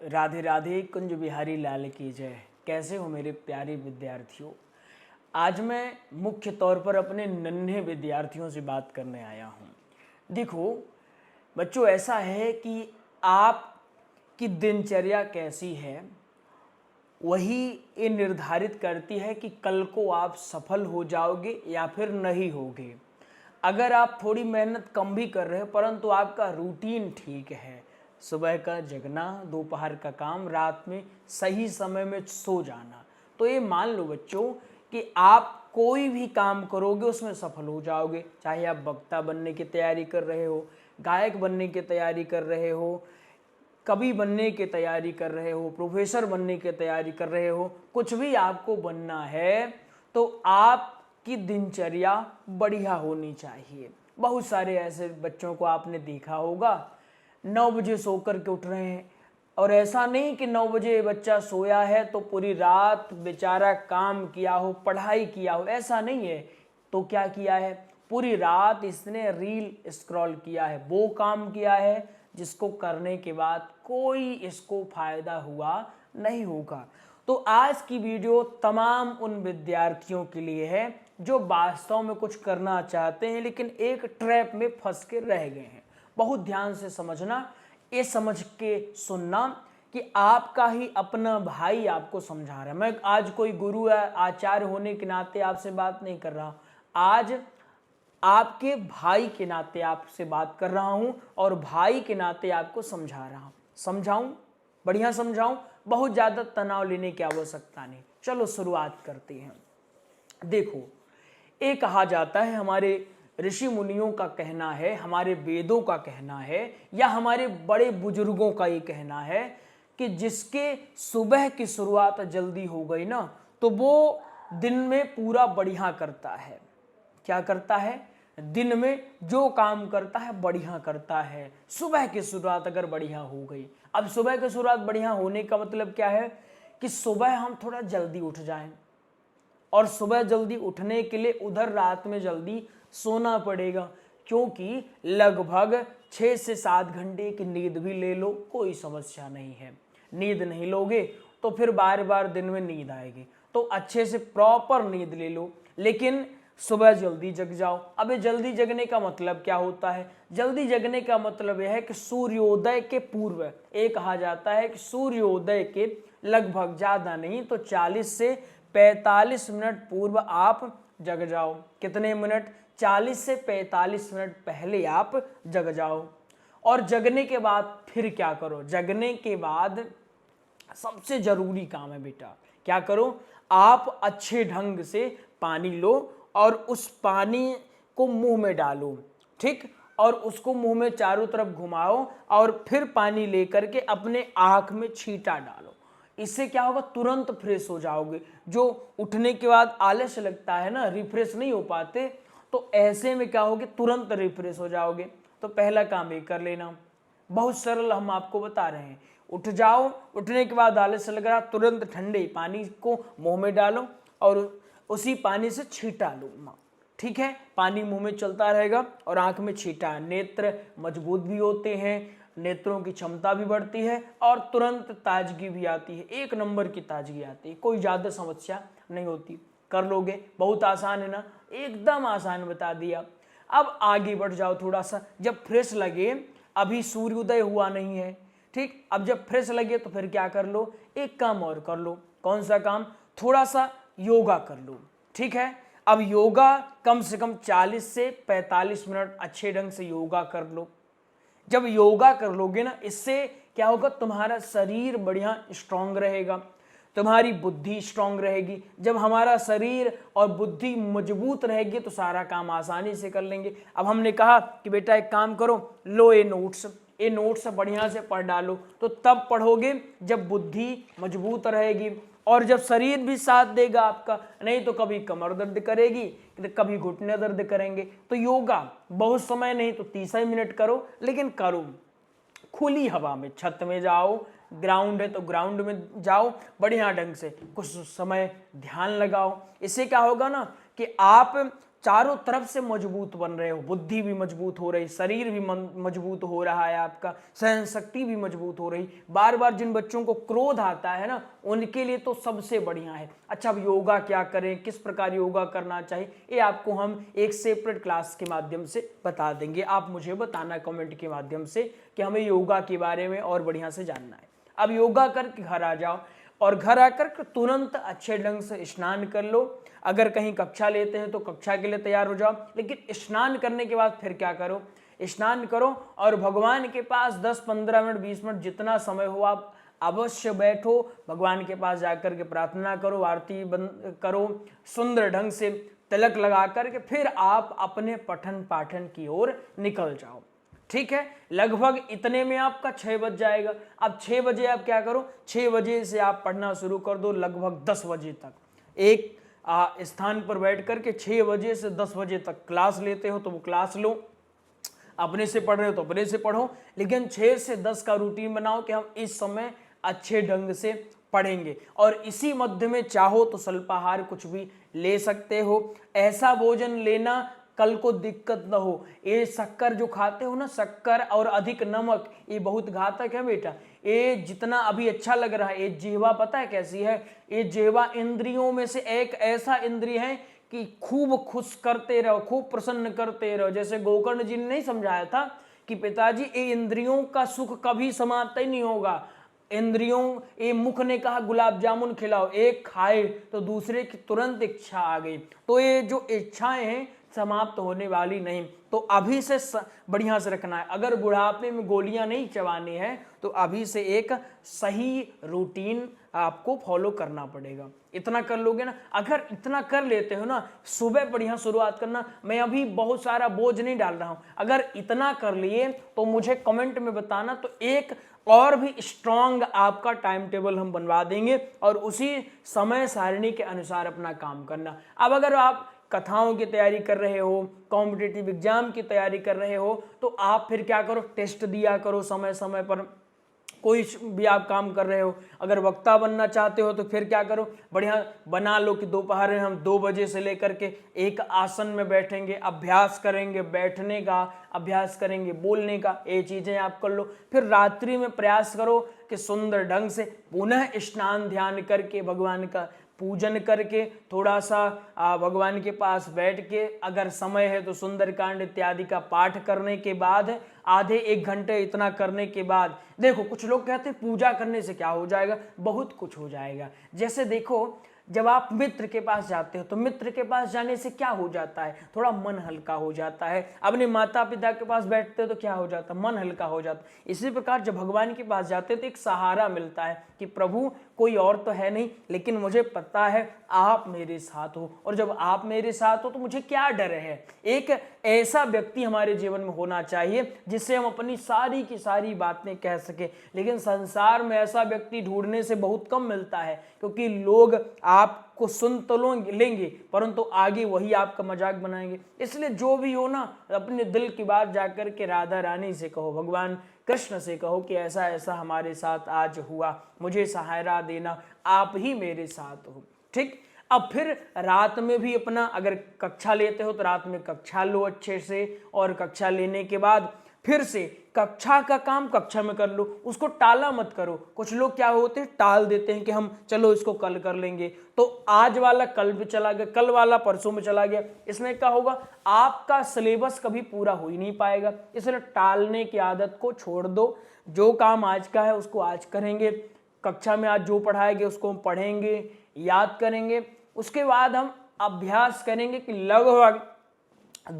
राधे राधे कुंज बिहारी लाल की जय। कैसे हो मेरे प्यारे विद्यार्थियों। आज मैं मुख्य तौर पर अपने नन्हे विद्यार्थियों से बात करने आया हूँ। देखो बच्चों, ऐसा है कि आपकी दिनचर्या कैसी है वही ये निर्धारित करती है कि कल को आप सफल हो जाओगे या फिर नहीं होगे। अगर आप थोड़ी मेहनत कम भी कर रहे हो परंतु आपका रूटीन ठीक है, सुबह का जगना, दोपहर का काम, रात में सही समय में सो जाना, तो ये मान लो बच्चों कि आप कोई भी काम करोगे उसमें सफल हो जाओगे। चाहे आप वक्ता बनने की तैयारी कर रहे हो, गायक बनने की तैयारी कर रहे हो, कवि बनने की तैयारी कर रहे हो, प्रोफेसर बनने की तैयारी कर रहे हो, कुछ भी आपको बनना है तो आपकी दिनचर्या बढ़िया होनी चाहिए। बहुत सारे ऐसे बच्चों को आपने देखा होगा 9 बजे सो कर के उठ रहे हैं, और ऐसा नहीं कि 9 बजे बच्चा सोया है तो पूरी रात बेचारा काम किया हो, पढ़ाई किया हो, ऐसा नहीं है। तो क्या किया है, पूरी रात इसने रील स्क्रॉल किया है, वो काम किया है जिसको करने के बाद कोई इसको फायदा हुआ नहीं होगा। तो आज की वीडियो तमाम उन विद्यार्थियों के लिए है जो वास्तव में कुछ करना चाहते हैं लेकिन एक ट्रैप में फंस के रह गए हैं। बहुत ध्यान से समझना, ये समझ के सुनना कि आपका ही अपना भाई आपको समझा रहा है। मैं आज कोई गुरु या आचार्य होने के नाते आपसे बात नहीं कर रहा, आज आपके भाई के नाते आपसे बात कर रहा हूं और भाई के नाते आपको समझा रहा हूं। समझाऊं, बढ़िया समझाऊं, बहुत ज्यादा तनाव लेने की आवश्यकता नहीं। चलो शुरुआत करते हैं। देखो, ये कहा जाता है, हमारे ऋषि मुनियों का कहना है, हमारे वेदों का कहना है, या हमारे बड़े बुजुर्गों का ये कहना है कि जिसके सुबह की शुरुआत जल्दी हो गई ना तो वो दिन में पूरा बढ़िया करता है। क्या करता है, दिन में जो काम करता है बढ़िया करता है। सुबह की शुरुआत अगर बढ़िया हो गई, अब सुबह की शुरुआत बढ़िया होने का मतलब क्या है कि सुबह हम थोड़ा जल्दी उठ जाएं, और सुबह जल्दी उठने के लिए उधर रात में जल्दी सोना पड़ेगा, क्योंकि लगभग 6 से 7 घंटे की नींद भी ले लो कोई समस्या नहीं है। नींद नहीं लोगे तो फिर बार बार दिन में नींद आएगी, तो अच्छे से प्रॉपर नींद ले लो, लेकिन सुबह जल्दी जग जाओ। अब ये जल्दी जगने का मतलब क्या होता है, जल्दी जगने का मतलब यह है कि सूर्योदय के पूर्व, ये कहा जाता है कि सूर्योदय के लगभग ज्यादा नहीं तो 40 से 45 मिनट पूर्व आप जग जाओ। कितने मिनट, 40 से 45 मिनट पहले आप जग जाओ। और जगने के बाद फिर क्या करो, जगने के बाद सबसे जरूरी काम है बेटा, क्या करो, आप अच्छे ढंग से पानी लो और उस पानी को मुंह में डालो, ठीक, और उसको मुंह में चारों तरफ घुमाओ और फिर पानी लेकर के अपने आंख में छींटा डालो। इससे क्या होगा, तुरंत फ्रेश हो जाओगे। जो उठने के बाद आलस्य लगता है ना, रिफ्रेश नहीं हो पाते, तो ऐसे में क्या होगे, तुरंत रिफ्रेश हो जाओगे। तो पहला काम ये कर लेना, बहुत सरल हम आपको बता रहे हैं। उठ जाओ, उठने के बाद आलस्य लग रहा, तुरंत ठंडे पानी को मुंह में डालो और उसी पानी से छींटा लो, ठीक है। पानी मुंह में चलता रहेगा और आंख में छींटा। नेत्र मजबूत भी होते हैं, नेत्रों की क्षमता भी बढ़ती है और तुरंत ताजगी भी आती है, एक नंबर की ताजगी आती है, कोई ज्यादा समस्या नहीं होती। कर लोगे, बहुत आसान है ना, एकदम आसान बता दिया। अब आगे बढ़ जाओ थोड़ा सा, जब फ्रेश लगे, अभी सूर्योदय हुआ नहीं है, ठीक, अब जब फ्रेश लगे तो फिर क्या कर लो, एक काम और कर लो। कौन सा काम, थोड़ा सा योगा कर लो, ठीक है। अब योगा कम से कम 40 से 45 मिनट अच्छे ढंग से योगा कर लो। जब योगा कर लोगे ना, इससे क्या होगा, तुम्हारा शरीर बढ़िया स्ट्रांग रहेगा, तुम्हारी बुद्धि स्ट्रांग रहेगी। जब हमारा शरीर और बुद्धि मजबूत रहेगी तो सारा काम आसानी से कर लेंगे। अब हमने कहा कि बेटा एक काम करो, लो ये नोट्स बढ़िया से पढ़ डालो, तो तब पढ़ोगे जब बुद्धि मजबूत रहेगी और जब शरीर भी साथ देगा आपका, नहीं तो कभी कमर दर्द करेगी, कभी घुटने दर्द करेंगे। तो योगा बहुत समय नहीं तो 30 मिनट करो, लेकिन करो खुली हवा में, छत में जाओ, ग्राउंड है तो ग्राउंड में जाओ, बढ़िया ढंग से कुछ समय ध्यान लगाओ। इससे क्या होगा ना कि आप चारों तरफ से मजबूत बन रहे हो, बुद्धि भी मजबूत हो रही, शरीर भी मजबूत हो रहा है, आपका सहन शक्ति भी मजबूत हो रही। बार बार जिन बच्चों को क्रोध आता है ना, उनके लिए तो सबसे बढ़िया है। अच्छा, अब योगा क्या करें, किस प्रकार योगा करना चाहिए, ये आपको हम एक सेपरेट क्लास के माध्यम से बता देंगे। आप मुझे बताना कमेंट के माध्यम से कि हमें योगा के बारे में और बढ़िया से जानना है। अब योगा करके घर आ जाओ और घर आकर तुरंत अच्छे ढंग से स्नान कर लो। अगर कहीं कक्षा लेते हैं तो कक्षा के लिए तैयार हो जाओ, लेकिन स्नान करने के बाद फिर क्या करो, स्नान करो और भगवान के पास 10-15 मिनट 20 मिनट जितना समय हो आप अवश्य बैठो, भगवान के पास जाकर के प्रार्थना करो, आरती बंद करो, सुंदर ढंग से तिलक लगा करके फिर आप अपने पठन पाठन की ओर निकल जाओ। ठीक है, लगभग इतने में आपका 6 बज जाएगा। अब 6 बजे आप क्या करो, 6 बजे से आप पढ़ना शुरू कर दो लगभग 10 बजे तक। एक स्थान पर बैठ करके 6 बजे से 10 बजे तक क्लास लेते हो तो वो क्लास लो, अपने से पढ़ रहे हो तो अपने से पढ़ो, लेकिन 6 से 10 का रूटीन बनाओ कि हम इस समय अच्छे ढंग से पढ़ेंगे। और इसी मध्य में चाहो तो स्वल्पाहार कुछ भी ले सकते हो, ऐसा भोजन लेना कल को दिक्कत न हो। ये शक्कर जो खाते हो ना, शक्कर और अधिक नमक, ये बहुत घातक है बेटा। ये जितना अभी अच्छा लग रहा है, ये जिह्वा पता है कैसी है, ये जिह्वा इंद्रियों में से एक ऐसा इंद्रिय है कि खूब खुश करते रहो, खूब प्रसन्न करते रहो। जैसे गोकर्ण जी ने नहीं समझाया था कि पिताजी ये इंद्रियों का सुख कभी समाप्त ही नहीं होगा। इंद्रियों, ये मुख ने कहा गुलाब जामुन खिलाओ, एक खाए तो दूसरे की तुरंत इच्छा आ गई। तो ये जो इच्छाएं हैं समाप्त होने वाली नहीं, तो अभी से बढ़िया से रखना है। अगर बुढ़ापे में गोलियां नहीं चबानी है तो अभी से एक सही रूटीन आपको फॉलो करना पड़ेगा। इतना कर लोगे ना, अगर इतना कर लेते हो ना, सुबह बढ़िया शुरुआत करना। मैं अभी बहुत सारा बोझ नहीं डाल रहा हूं, अगर इतना कर लिए तो मुझे कमेंट में बताना, तो एक और भी स्ट्रांग आपका टाइम टेबल हम बनवा देंगे और उसी समय सारणी के अनुसार अपना काम करना। अब अगर आप कथाओं की तैयारी कर रहे हो, कॉम्पिटिटिव एग्जाम की तैयारी कर रहे हो, तो आप फिर क्या करो, टेस्ट दिया करो समय समय पर। कोई भी आप काम कर रहे हो, अगर वक्ता बनना चाहते हो तो फिर क्या करो, बढ़िया बना लो कि दोपहर में हम 2 बजे से लेकर के एक आसन में बैठेंगे, अभ्यास करेंगे, बैठने का अभ्यास करेंगे, बोलने का, ये चीजें आप कर लो। फिर रात्रि में प्रयास करो कि सुंदर ढंग से पुनः स्नान ध्यान करके भगवान का पूजन करके थोड़ा सा भगवान के पास बैठ के, अगर समय है तो सुंदरकांड इत्यादि का पाठ करने के बाद, आधे 1 घंटे इतना करने के बाद, देखो कुछ लोग कहते हैं पूजा करने से क्या हो जाएगा, बहुत कुछ हो जाएगा। जैसे देखो, जब आप मित्र के पास जाते हो तो मित्र के पास जाने से क्या हो जाता है, थोड़ा मन हल्का हो जाता है। अपने माता पिता के पास बैठते हो तो क्या हो जाता है, मन हल्का हो जाता है। इसी प्रकार जब भगवान के पास जाते हो तो एक सहारा मिलता है कि प्रभु कोई और तो है नहीं, लेकिन मुझे पता है आप मेरे साथ हो, और जब आप मेरे साथ हो तो मुझे क्या डर है। एक ऐसा व्यक्ति हमारे जीवन में होना चाहिए जिससे हम अपनी सारी की सारी बातें कह सके। लेकिन संसार में ऐसा व्यक्ति ढूंढने से बहुत कम मिलता है, क्योंकि लोग आपको सुन तो लेंगे परंतु आगे वही आपका मजाक बनाएंगे। इसलिए जो भी हो ना, अपने दिल की बात जाकर के राधा रानी से कहो, भगवान कृष्ण से कहो कि ऐसा ऐसा हमारे साथ आज हुआ, मुझे सहारा देना, आप ही मेरे साथ हो। ठीक, अब फिर रात में भी अपना, अगर कक्षा लेते हो तो रात में कक्षा लो अच्छे से, और कक्षा लेने के बाद फिर से कक्षा का काम कक्षा में कर लो, उसको टाला मत करो। कुछ लोग क्या होते हैं, टाल देते हैं कि हम चलो इसको कल कर लेंगे, तो आज वाला कल पे चला गया, कल वाला परसों में चला गया। इसमें क्या होगा, आपका सिलेबस कभी पूरा हो ही नहीं पाएगा। इसलिए टालने की आदत को छोड़ दो। जो काम आज का है उसको आज करेंगे, कक्षा में आज जो पढ़ाएंगे उसको हम पढ़ेंगे, याद करेंगे। उसके बाद हम अभ्यास करेंगे कि लगभग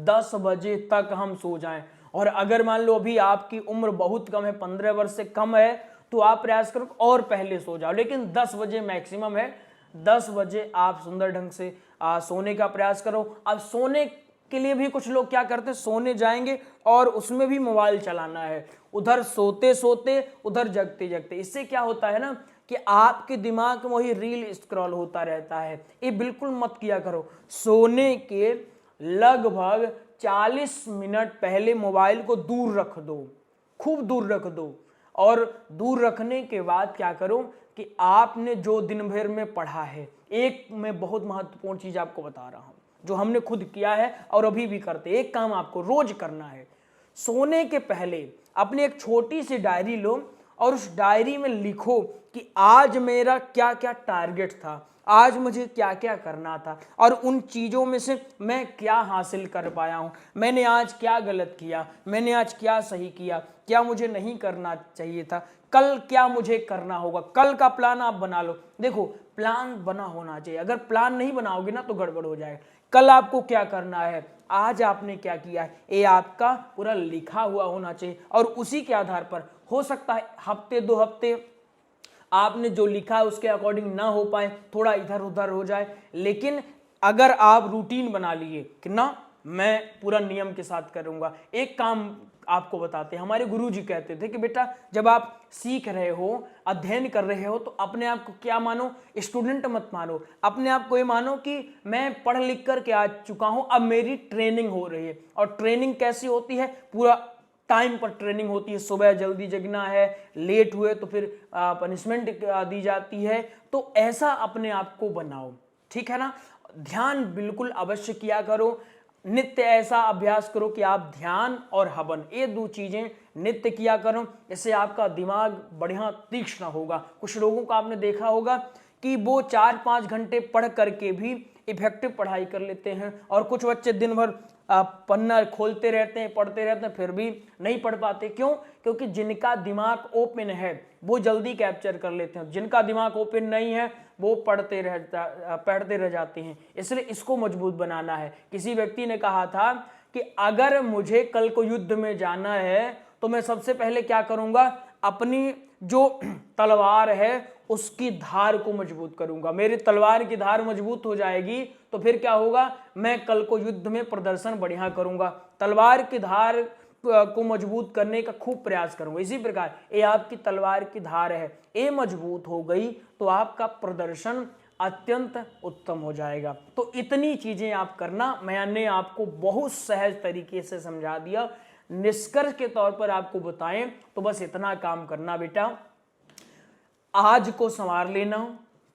10 बजे तक हम सो जाएं। और अगर मान लो अभी आपकी उम्र बहुत कम है, 15 वर्ष से कम है, तो आप प्रयास करो और पहले सो जाओ, लेकिन 10 बजे मैक्सिमम है। 10 बजे आप सुंदर ढंग से सोने का प्रयास करो। अब सोने के लिए भी कुछ लोग क्या करते हैं, सोने जाएंगे और उसमें भी मोबाइल चलाना है, उधर सोते सोते उधर जगते जगते। इससे क्या होता है ना कि आपके दिमाग में वही रील स्क्रॉल होता रहता है। ये बिल्कुल मत किया करो। सोने के लगभग 40 मिनट पहले मोबाइल को दूर रख दो, खूब दूर रख दो। और दूर रखने के बाद क्या करो कि आपने जो दिन भर में पढ़ा है, एक मैं बहुत महत्वपूर्ण चीज आपको बता रहा हूं, जो हमने खुद किया है और अभी भी करते हैं। एक काम आपको रोज करना है, सोने के पहले अपनी एक छोटी सी डायरी लो और उस डायरी में लिखो कि आज मेरा क्या क्या टारगेट था, आज मुझे क्या क्या करना था और उन चीज़ों में से मैं क्या हासिल कर पाया हूँ, मैंने आज क्या गलत किया, मैंने आज क्या सही किया, क्या मुझे नहीं करना चाहिए था, कल क्या मुझे करना होगा। कल का प्लान आप बना लो। देखो, प्लान बना होना चाहिए, अगर प्लान नहीं बनाओगे ना तो गड़बड़ हो जाएगा। कल आपको क्या करना है, आज आपने क्या किया है, ये आपका पूरा लिखा हुआ होना चाहिए और उसी के आधार पर हो सकता है हफ्ते 2 हफ्ते आपने जो लिखा है उसके अकॉर्डिंग ना हो पाए, थोड़ा इधर उधर हो जाए, लेकिन अगर आप रूटीन बना लिए कि ना मैं पूरा नियम के साथ करूंगा। एक काम आपको बताते हैं, हमारे गुरुजी कहते थे कि बेटा जब आप सीख रहे हो, अध्ययन कर रहे हो, तो अपने आप को क्या मानो, स्टूडेंट मत मानो, अपने आप को ये मानो कि मैं पढ़ लिख करके आ चुका हूं, अब मेरी ट्रेनिंग हो रही है। और ट्रेनिंग कैसी होती है, पूरा टाइम पर ट्रेनिंग होती है, सुबह जल्दी जगना है, लेट हुए तो फिर पनिशमेंट दी जाती है। तो ऐसा अपने आप को बनाओ, ठीक है ना। ध्यान बिल्कुल अवश्य किया करो, नित्य ऐसा अभ्यास करो कि आप ध्यान और हवन ये 2 चीजें नित्य किया करो। इससे आपका दिमाग बढ़िया तीक्ष्ण होगा। कुछ लोगों को आपने देखा होगा कि वो 4-5 घंटे पढ़ करके भी इफेक्टिव पढ़ाई कर लेते हैं और कुछ बच्चे दिन भर पन्ना खोलते रहते हैं, पढ़ते रहते हैं, फिर भी नहीं पढ़ पाते। क्यों? क्योंकि जिनका दिमाग ओपन है वो जल्दी कैप्चर कर लेते हैं, जिनका दिमाग ओपन नहीं है वो पढ़ते रह जाते हैं। इसलिए इसको मजबूत बनाना है। किसी व्यक्ति ने कहा था कि अगर मुझे कल को युद्ध में जाना है तो मैं सबसे पहले क्या करूंगा, अपनी जो तलवार है उसकी धार को मजबूत करूंगा। मेरी तलवार की धार मजबूत हो जाएगी तो फिर क्या होगा, मैं कल को युद्ध में प्रदर्शन बढ़िया करूंगा। तलवार की धार को मजबूत करने का खूब प्रयास करूंगा। इसी प्रकार ये आपकी तलवार की धार है, ये मजबूत हो गई तो आपका प्रदर्शन अत्यंत उत्तम हो जाएगा। तो इतनी चीजें आप करना, मैंने आपको बहुत सहज तरीके से समझा दिया। निष्कर्ष के तौर पर आपको बताएं तो बस इतना काम करना बेटा, आज को संवार लेना।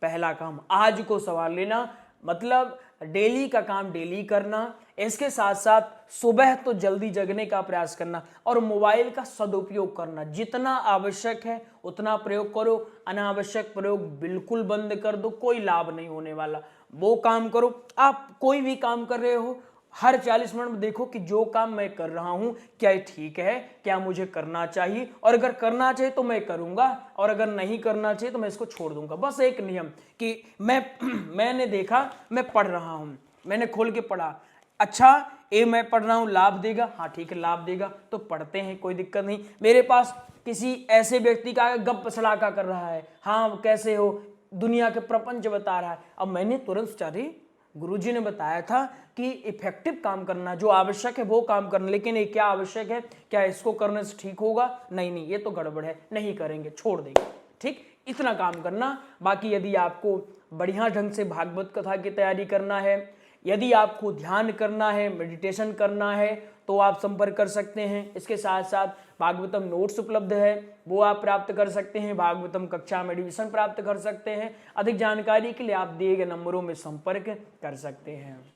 पहला काम आज को संवार लेना, मतलब डेली का काम डेली करना। इसके साथ साथ सुबह तो जल्दी जगने का प्रयास करना और मोबाइल का सदुपयोग करना। जितना आवश्यक है उतना प्रयोग करो, अनावश्यक प्रयोग बिल्कुल बंद कर दो, कोई लाभ नहीं होने वाला। वो काम करो, आप कोई भी काम कर रहे हो हर 40 मिनट में देखो कि जो काम मैं कर रहा हूं क्या ये ठीक है, क्या मुझे करना चाहिए, और अगर करना चाहिए तो मैं करूंगा और अगर नहीं करना चाहिए तो मैं इसको छोड़ दूंगा। बस एक नियम कि मैंने देखा, मैं पढ़ रहा हूं, मैंने खोल के पढ़ा, अच्छा ये मैं पढ़ रहा हूं लाभ देगा, हाँ ठीक है लाभ देगा तो पढ़ते हैं, कोई दिक्कत नहीं। मेरे पास किसी ऐसे व्यक्ति का गप सलाका कर रहा है, हाँ कैसे हो, दुनिया के प्रपंच बता रहा है, अब मैंने तुरंत चाहे गुरुजी ने बताया था कि इफेक्टिव काम करना, जो आवश्यक है वो काम करना, लेकिन ये क्या आवश्यक है, क्या इसको करने से ठीक होगा, नहीं ये तो गड़बड़ है, नहीं करेंगे, छोड़ देंगे, ठीक, इतना काम करना। बाकी यदि आपको बढ़िया ढंग से भागवत कथा की तैयारी करना है, यदि आपको ध्यान करना है, मेडिटेशन करना है तो आप संपर्क कर सकते हैं। इसके साथ साथ भागवतम नोट्स उपलब्ध है, वो आप प्राप्त कर सकते हैं। भागवतम कक्षा में एडमिशन प्राप्त कर सकते हैं। अधिक जानकारी के लिए आप दिए गए नंबरों में संपर्क कर सकते हैं।